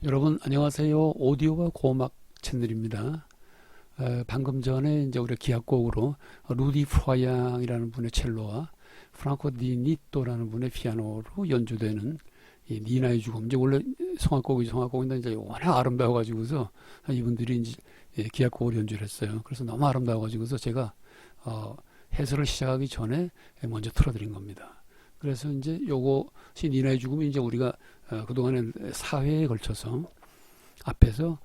여러분 안녕하세요. 오디오와 고음악 채널입니다. 방금 전에 이제 우리가 기악곡으로 루디 프라양이라는 분의 첼로와 프랑코 디 니토라는 분의 피아노로 연주되는 이 니나의 죽음. 이제 원래 성악곡인데 이제 워낙 아름다워가지고서 이분들이 이제 기악곡을 연주를 했어요. 그래서 너무 아름다워가지고서 제가 해설을 시작하기 전에 먼저 틀어드린 겁니다. 그래서 이제 요것이 니나의 죽음이 이제 우리가 그동안에 4회에 걸쳐서 앞에서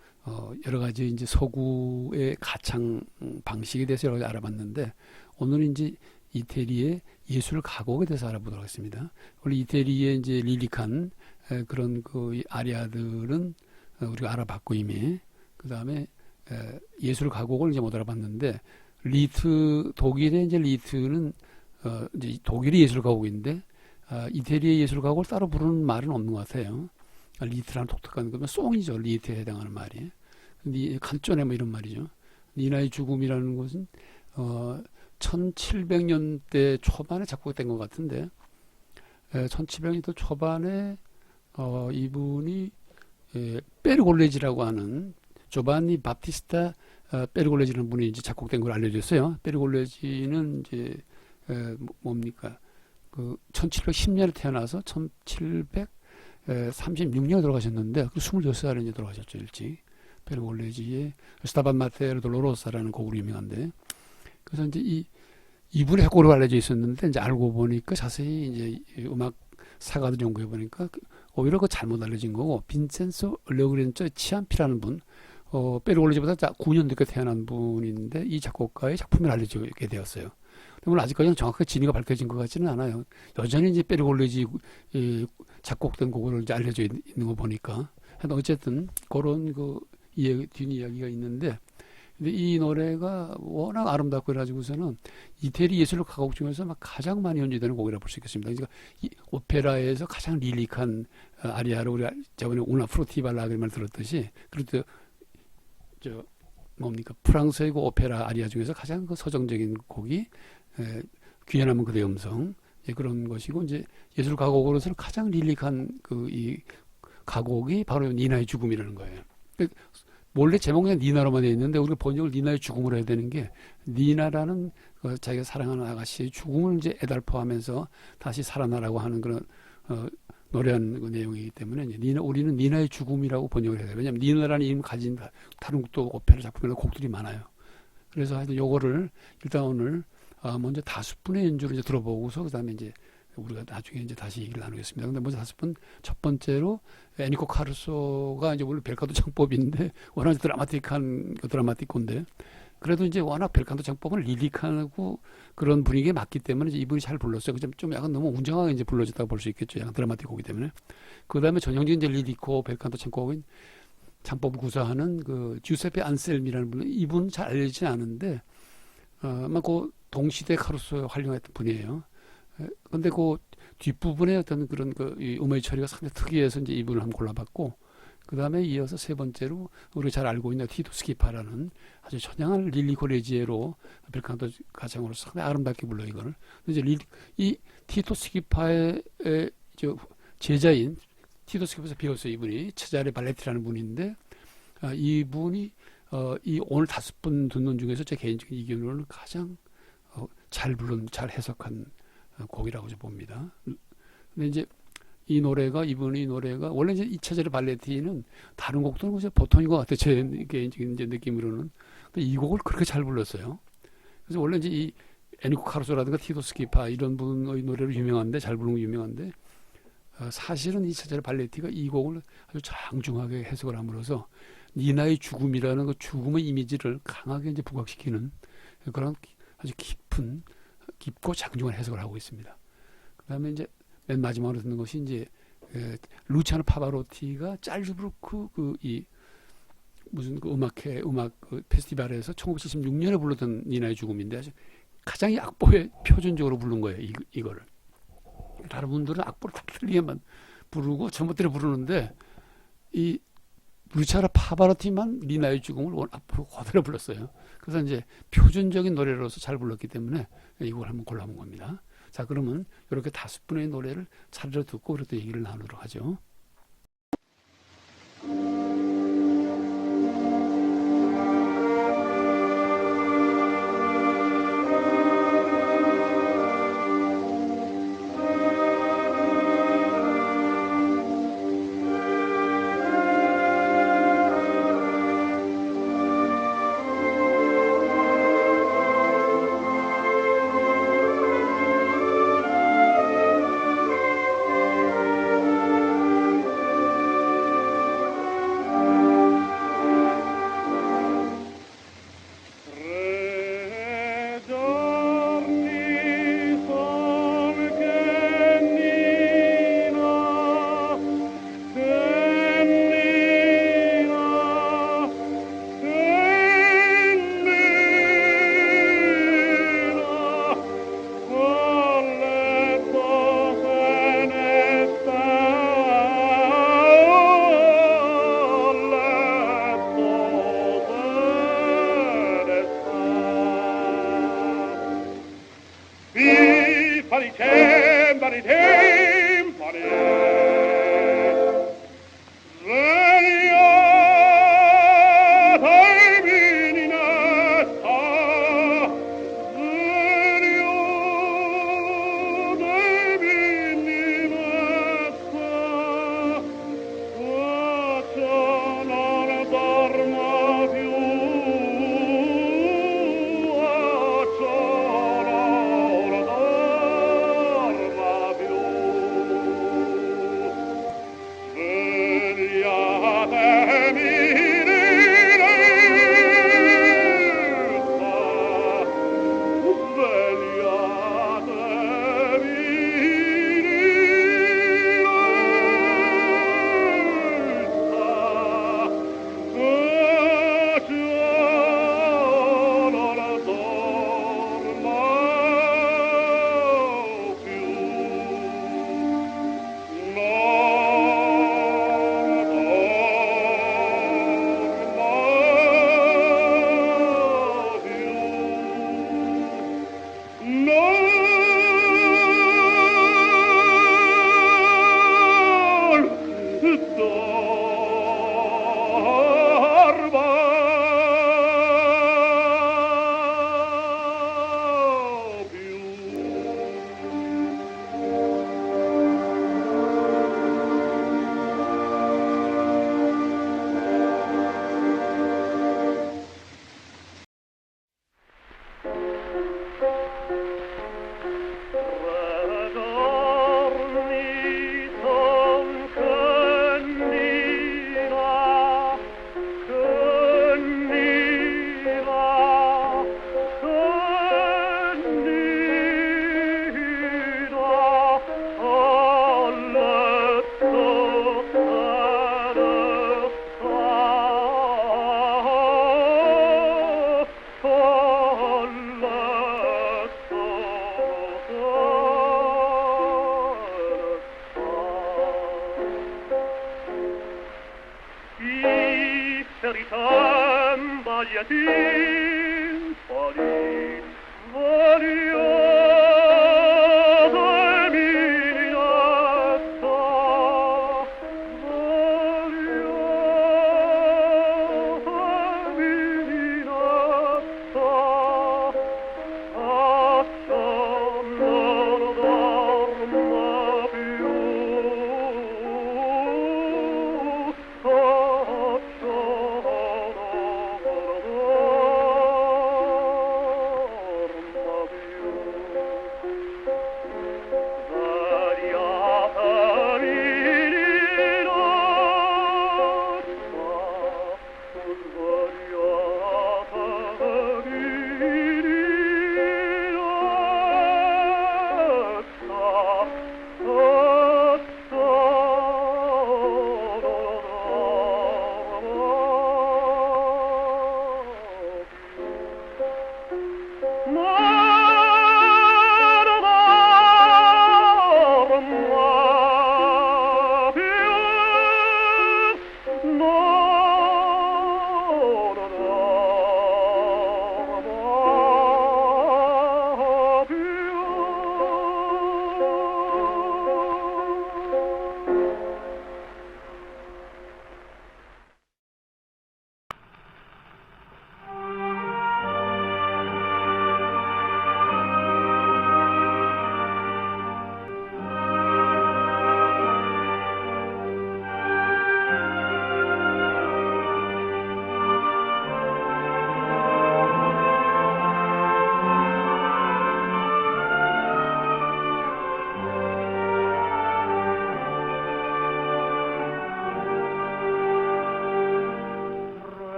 여러 가지 이제 서구의 가창 방식에 대해서 여러 가지 알아봤는데, 오늘은 이제 이태리의 예술 가곡에 대해서 알아보도록 하겠습니다. 원래 이태리의 이제 릴릭한 그런 그 아리아들은 우리가 알아봤고 이미, 그 다음에 예술 가곡을 이제 못 알아봤는데, 독일의 이제 리트는 이제 독일의 예술 가곡인데, 이태리의 예술 가곡을 따로 부르는 말은 없는 것 같아요. 리트라는 독특한 거면 송이죠. 리트에 해당하는 말이. 근데 간전에 뭐 이런 말이죠. 니나의 죽음이라는 것은 1700년대 초반에 작곡된 것 같은데, 1700년대 초반에 이분이 페르골레지라고 하는 조반니 바티스타 페르골레지라는 분이 이제 작곡된 걸 알려줬어요. 페르골레지는 이제 뭡니까? 1710년에 태어나서 1736년에 돌아가셨는데, 26살에 이제 돌아가셨죠, 일찍. 페르골레지의 스타반 마테르 돌로로사라는 곡으로 유명한데, 그래서 이제 이분의 곡으로 알려져 있었는데, 이제 알고 보니까 자세히 이제 음악 사가들 연구해 보니까 오히려 그 잘못 알려진 거고, 빈센소 르그렌조 치안피라는 분, 페르골레지보다 9년 늦게 태어난 분인데, 이 작곡가의 작품을 알려지게 되었어요. 물론 아직까지는 정확하게 진위가 밝혀진 것 같지는 않아요. 여전히 이제 페르골레지 작곡된 곡으로 이제 알려져 있는 거 보니까. 어쨌든 그런 그 뒷이야기가 있는데, 근데 이 노래가 워낙 아름답고 그래가지고서는 이태리 예술 가곡 중에서 막 가장 많이 연주되는 곡이라고 볼 수 있겠습니다. 그러니까 이 오페라에서 가장 릴릭한 아리아를 우리가 저번에 우나 프로티발라 그 말 들었듯이, 그리고 저 뭡니까 프랑스의 그 오페라 아리아 중에서 가장 그 서정적인 곡이 귀환하면 그대의 음성, 그런 것이고, 이제 예술 가곡으로서는 가장 릴릭한 이 가곡이 바로 니나의 죽음이라는 거예요. 원래 제목이 니나로만 되어 있는데 우리가 번역을 니나의 죽음으로 해야 되는 게, 니나라는 자기가 사랑하는 아가씨의 죽음을 이제 애달퍼하면서 다시 살아나라고 하는 그런 노래한 그 내용이기 때문에 우리는 니나의 죽음이라고 번역을 해야 돼요. 왜냐하면 니나라는 이름 가진 다른 또 오페라 작품에도 곡들이 많아요. 그래서 하여튼 요거를 일단 오늘 먼저 5분의 연주를 이제 들어보고서 그 다음에 이제 우리가 나중에 이제 다시 얘기를 나누겠습니다. 근데 먼저 5분, 첫 번째로 에니코 카루소가 이제 원래 벨칸토 창법인데 워낙 드라마틱한 드라마틱콘데, 그래도 이제 워낙 벨칸토 창법은 릴릭하고 그런 분위기에 맞기 때문에 이제 이분이 잘 불렀어요. 좀 약간 너무 웅장하게 이제 불러졌다고 볼 수 있겠죠. 약간 드라마틱 곡이기 때문에. 그 다음에 전형적인 이제 릴리코 벨칸토 창법을 구사하는 그 주세페 안셀미라는 분, 이분 잘 알려지지 않은데 아마 그 동시대 카루소에 활용했던 분이에요. 근데 그 뒷부분에 어떤 그런 이 음의 처리가 상당히 특이해서 이제 이분을 한번 골라봤고, 그 다음에 이어서 세 번째로 우리가 잘 알고 있는 티토 스키파라는 아주 천양한 릴리코 레지에로 벨칸토 가창으로 상당히 아름답게 불러 이거를. 이제 이 티토 스키파의 제자인 티토 스키파에서 배웠어요. 이분이 체자레 발레티라는 분인데, 이분이 이 오늘 5분 듣는 중에서 제 개인적인 의견으로는 가장 잘 부른, 잘 해석한 곡이라고 봅니다. 근데 이제 이분의 노래가 원래 이제 이 체자레 발레티는 다른 곡들은 이제 보통인 것 같아요. 제 개인적인 이제 느낌으로는. 근데 이 곡을 그렇게 잘 불렀어요. 그래서 원래 이제 이 에니코 카루소라든가 티토 스키파 이런 분의 노래로 유명한데, 잘 부르는 거 유명한데, 사실은 이 체제르 발레티가 이 곡을 아주 장중하게 해석을 함으로써 니나의 죽음이라는 그 죽음의 이미지를 강하게 이제 부각시키는 그런 아주 깊고 장중한 해석을 하고 있습니다. 그다음에 이제 맨 마지막으로 듣는 것이 이제 루치아노 파바로티가 짤즈부르크 이 무슨 그 음악 그 페스티벌에서 1976년에 불렀던 니나의 죽음인데 아주 가장 이 악보에 표준적으로 부른 거예요. 이거를 다른 분들은 악보를 다 틀리게만 부르고 전봇대로 부르는데 이 루치아노 파바로티만 니나의 죽음을 앞으로 그대로 불렀어요. 그래서 이제 표준적인 노래로서 잘 불렀기 때문에 이걸 한번 골라본 겁니다. 자, 그러면 이렇게 5분의 노래를 차례로 듣고 그렇게 얘기를 나누도록 하죠.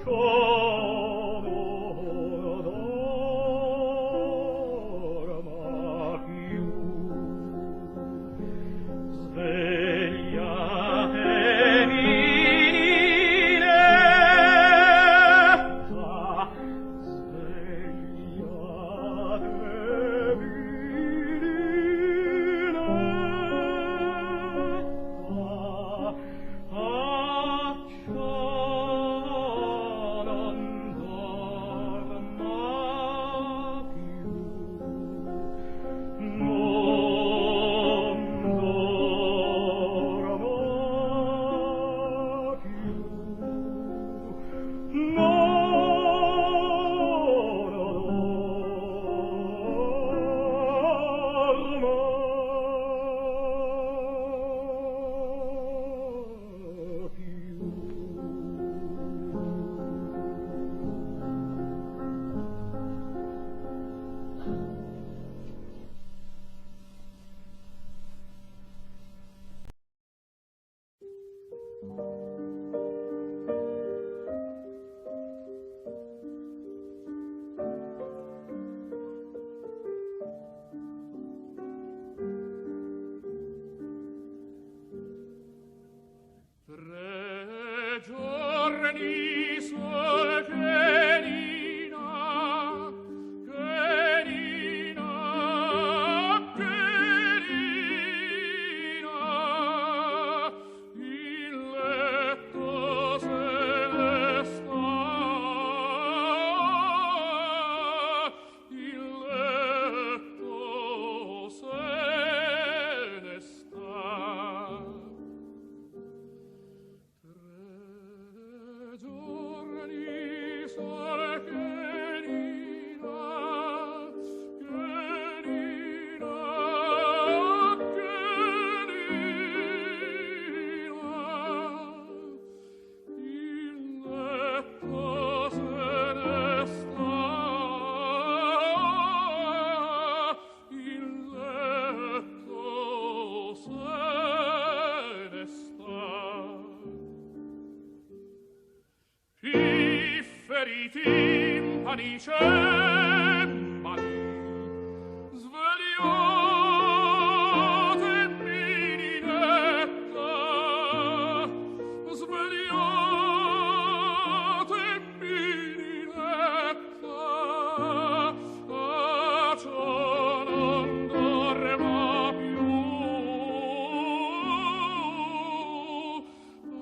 Oh i timpani cembali, svegliate Mininetta, svegliate Mininetta, a ciò non dorma più,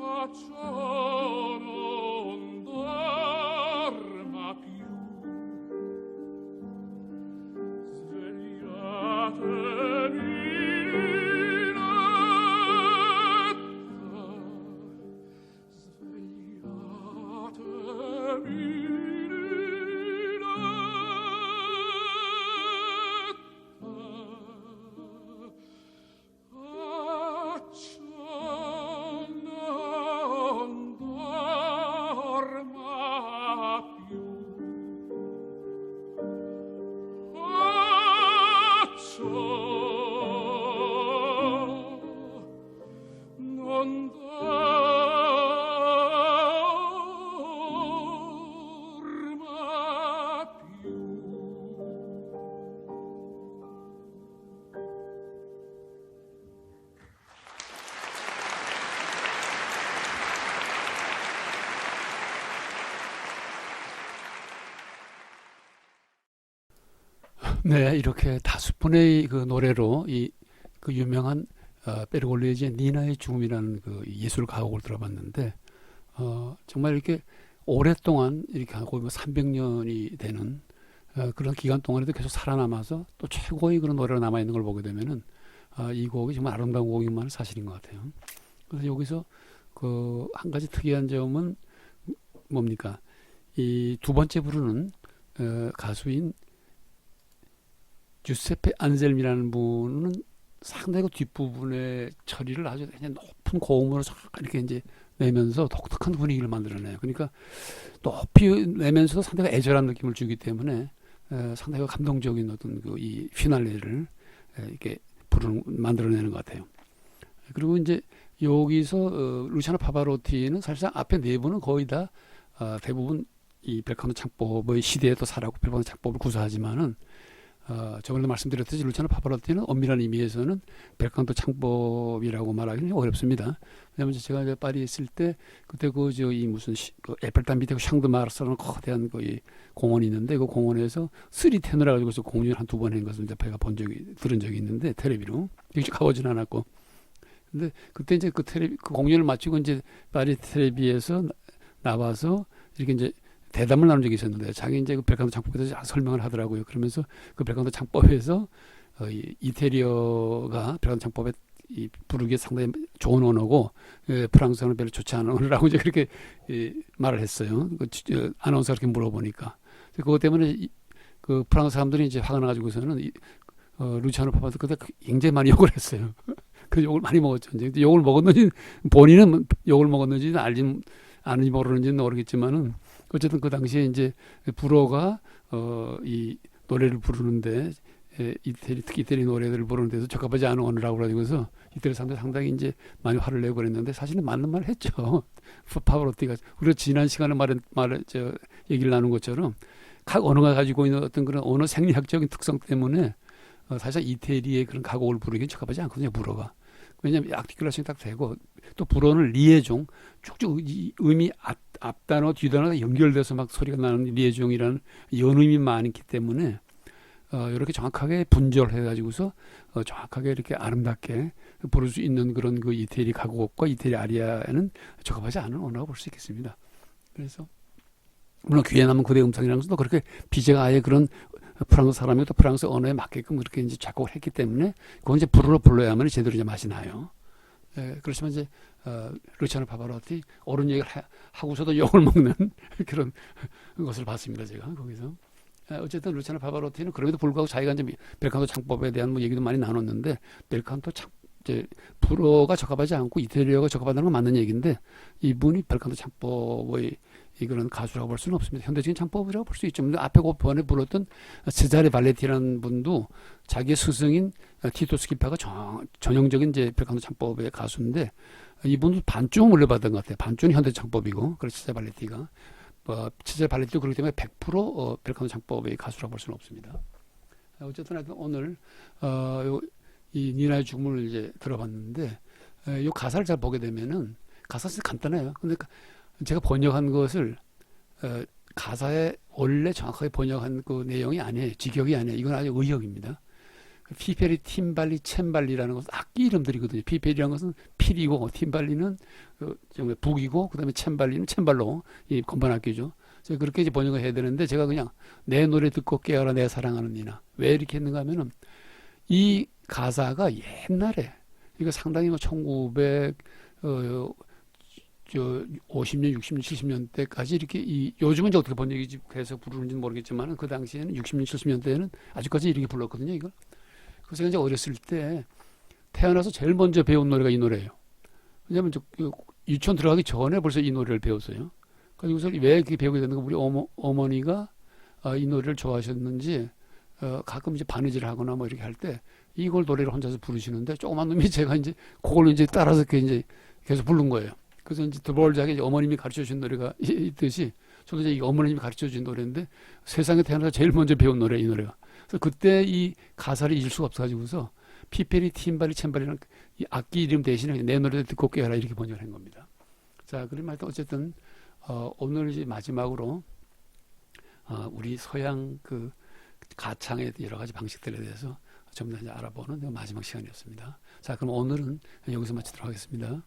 a ciò non dorma più. Svegliate non dorma più. 네, 이렇게 다섯 분의 그 노래로 그 유명한 베르골리에지의 니나의 죽음이라는 그 예술 가곡을 들어봤는데, 정말 이렇게 오랫동안 이렇게 거의 뭐 300년이 되는 그런 기간 동안에도 계속 살아남아서 또 최고의 그런 노래가 남아 있는 걸 보게 되면은 이 곡이 정말 아름다운 곡인 건 사실인 것 같아요. 그래서 여기서 그 한 가지 특이한 점은 뭡니까? 이 두 번째 부르는 가수인 주세페 안셀미라는 분은 상당히 그 뒷부분의 처리를 아주 그냥 높은 고음으로 이렇게 이제 내면서 독특한 분위기를 만들어내요. 그러니까 높이 내면서도 상당히 애절한 느낌을 주기 때문에 상당히 감동적인 어떤 그 이 피날레를 이렇게 만들어내는 것 같아요. 그리고 이제 여기서 루치아노 파바로티는 사실상 앞에 네 분은 거의 다 대부분 이 벨칸토 창법의 시대에도 살았고 벨칸토 창법을 구사하지만은 저번에도 말씀드렸듯이 루치아노 파바로티는 엄밀한 의미에서는 벨칸토 창법이라고 말하기는 어렵습니다. 왜냐하면 제가 이제 파리에 있을 때 그때 이 무슨 그 에펠탑 밑에 샹드마르스라는 거대한 그 공원이 있는데 그 공원에서 쓰리 테너라 가지고서 공연을 한 두 번 한 것을 이제 제가 들은 적이 있는데 텔레비로 직접 가보진 않았고, 근데 그때 이제 그 공연을 마치고 이제 파리 텔레비에서 나와서 이렇게 이제 대담을 나눈 적이 있었는데 자기 이제 그 벨칸토 창법에 대해서 설명을 하더라고요. 그러면서 그 벨칸토 창법에서 이태리어가 벨칸토 창법에 부르기에 상당히 좋은 언어고 프랑스어는 별로 좋지 않은 언어라고 이제 그렇게 말을 했어요. 아나운서가 그렇게 물어보니까 그것 때문에 그 프랑스 사람들이 이제 화가 나가지고서는 루치아노 파바로티 그때 굉장히 많이 욕을 했어요. 그 욕을 많이 먹었죠. 근데 욕을 먹었는지 본인은 욕을 먹었는지는 아는지 모르는지는 모르겠지만은 어쨌든 그 당시에 이제 불어가 이 노래를 부르는데 특히 이태리 노래들을 부르는 데서 적합하지 않은 언어라고 그래가지고서 이태리 사람들 상당히 이제 많이 화를 내고 그랬는데 사실은 맞는 말을 했죠. 파바로티가 우리가 지난 시간에 얘기를 나눈 것처럼 각 언어가 가지고 있는 어떤 그런 언어 생리학적인 특성 때문에 사실 이태리의 그런 가곡을 부르기엔 적합하지 않거든요. 불어가. 왜냐하면 아티큘레이션이 딱 되고 또 불어는 리에종 쭉쭉 의미 앞단어 뒷단어가 연결돼서 막 소리가 나는 리에종이라는 연음이 많기 때문에 이렇게 정확하게 분절해 가지고서 정확하게 이렇게 아름답게 부를 수 있는 그런 그 이태리 가곡과 이태리 아리아에는 적합하지 않은 언어가 볼 수 있겠습니다. 그래서 물론 귀에 남은 그대 음성이라는 것도 그렇게 비제가 아예 그런 프랑스 사람이 또 프랑스 언어에 맞게끔 그렇게 이제 작곡을 했기 때문에 그건 이제 불러야만 제대로 이제 맛이 나요. 그렇지만 이제 루치아노 파바로티 옳은 얘기를 하고서도 욕을 먹는 그런 것을 봤습니다. 제가 거기서. 어쨌든 루치아노 파바로티는 그럼에도 불구하고 자기가 이제 벨칸토 창법에 대한 뭐 얘기도 많이 나눴는데 벨칸토 이제 불어가 적합하지 않고 이태리어가 적합하다는 건 맞는 얘기인데 이분이 벨칸토 창법의 이거는 가수라고 볼 수는 없습니다. 현대적인 창법이라고 볼 수 있죠. 근데 앞에 그 번에 불렀던 세자레 발레티라는 분도 자기의 스승인 티토 스키파가 전형적인 이제 벨칸토 창법의 가수인데 이분도 반쯤 물려받은 것 같아요. 반쯤은 현대 창법이고, 그래서 세자레 발레티가 치젤 발레도 그렇기 때문에 100% 벨카노 창법의 가수라고 볼 수는 없습니다. 어쨌든 하여튼 오늘 이 니나의 죽음을 이제 들어봤는데 이 가사를 잘 보게 되면은 가사가 진짜 간단해요. 근데 제가 번역한 것을 가사에 원래 정확하게 번역한 그 내용이 아니에요. 직역이 아니에요. 이건 아주 의역입니다. 피페리, 팀발리, 챈발리라는 것은 악기 이름들이거든요. 피페리라는 것은 필이고, 팀발리는 북이고, 그 다음에 챈발리는 챈발로, 이 건반 악기죠. 그래서 그렇게 이제 번역을 해야 되는데, 제가 그냥 내 노래 듣고 깨어라 내 사랑하는 니나. 왜 이렇게 했는가 하면은, 이 가사가 옛날에, 이거 상당히 1900, 50년, 60년, 70년대까지 이렇게 요즘은 이제 어떻게 번역이 해서 부르는지는 모르겠지만 그 당시에는 60년, 70년대에는 아직까지 이렇게 불렀거든요, 이걸. 그래서 제가 이제 어렸을 때 태어나서 제일 먼저 배운 노래가 이 노래예요. 왜냐면 유치원 들어가기 전에 벌써 이 노래를 배웠어요. 그래서 왜 이렇게 배우게 됐는가, 우리 어머니가 이 노래를 좋아하셨는지 가끔 이제 바느질을 하거나 뭐 이렇게 할 때 이걸 노래를 혼자서 부르시는데 조그만 놈이 제가 이제 그걸 이제 따라서 이제 계속 부른 거예요. 그래서 이제 드볼작에 어머님이 가르쳐 준 노래가 있듯이 저도 이제 어머님이 가르쳐 준 노래인데 세상에 태어나서 제일 먼저 배운 노래, 이 노래가. 그래서 그때 이 가사를 잊을 수가 없어가지고서 피페리, 팀발리, 챈발리는 이 악기 이름 대신에 내 노래 듣고 깨어라 이렇게 번역을 한 겁니다. 자, 그러면 하여튼 어쨌든 오늘 이제 마지막으로 우리 서양 그 가창의 여러 가지 방식들에 대해서 좀 더 이제 알아보는 마지막 시간이었습니다. 자, 그럼 오늘은 여기서 마치도록 하겠습니다.